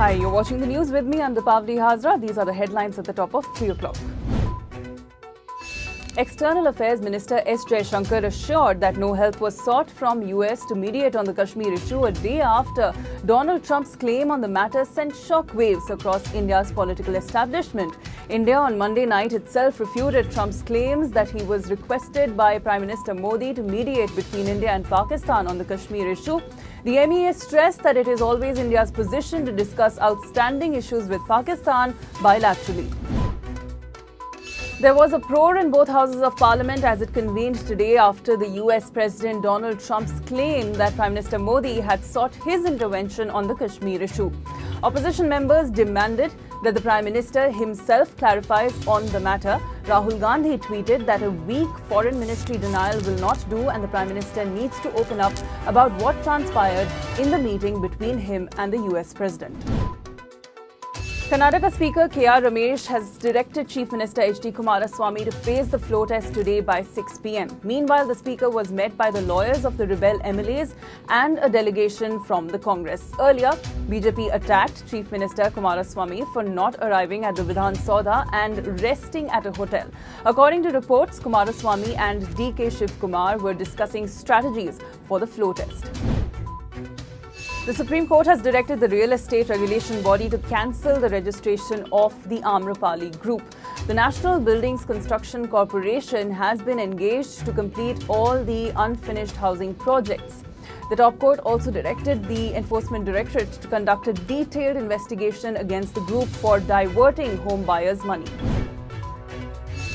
Hi, you're watching the news with me. I'm Dipavali Hazra. These are the headlines at the top of 3 o'clock. External Affairs Minister S. Jaishankar assured that no help was sought from US to mediate on the Kashmir issue a day after Donald Trump's claim on the matter sent shockwaves across India's political establishment. India on Monday night itself refuted Trump's claims that he was requested by Prime Minister Modi to mediate between India and Pakistan on the Kashmir issue. The MEA stressed that it is always India's position to discuss outstanding issues with Pakistan bilaterally. There was a uproar in both houses of parliament as it convened today after the US President Donald Trump's claim that Prime Minister Modi had sought his intervention on the Kashmir issue. Opposition members demanded that the Prime Minister himself clarifies on the matter. Rahul Gandhi tweeted that a weak foreign ministry denial will not do and the Prime Minister needs to open up about what transpired in the meeting between him and the US President. Karnataka Speaker K.R. Ramesh has directed Chief Minister H.D. Kumaraswamy to face the floor test today by 6 p.m. Meanwhile, the Speaker was met by the lawyers of the rebel MLAs and a delegation from the Congress. Earlier, BJP attacked Chief Minister Kumaraswamy for not arriving at the Vidhan Saudha and resting at a hotel. According to reports, Kumaraswamy and D.K. Shiv Kumar were discussing strategies for the floor test. The Supreme Court has directed the real estate regulation body to cancel the registration of the Amrapali Group. The National Buildings Construction Corporation has been engaged to complete all the unfinished housing projects. The top court also directed the Enforcement Directorate to conduct a detailed investigation against the group for diverting home buyers' money.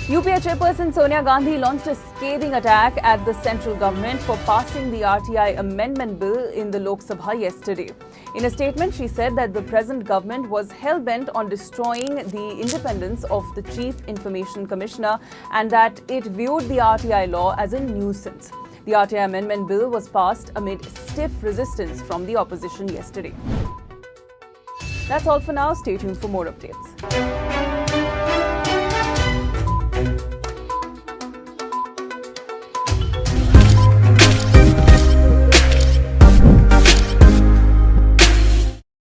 UPA chairperson Sonia Gandhi launched a scathing attack at the central government for passing the RTI amendment bill in the Lok Sabha yesterday. In a statement, she said that the present government was hell-bent on destroying the independence of the Chief Information Commissioner and that it viewed the RTI law as a nuisance. The RTI amendment bill was passed amid stiff resistance from the opposition yesterday. That's all for now. Stay tuned for more updates.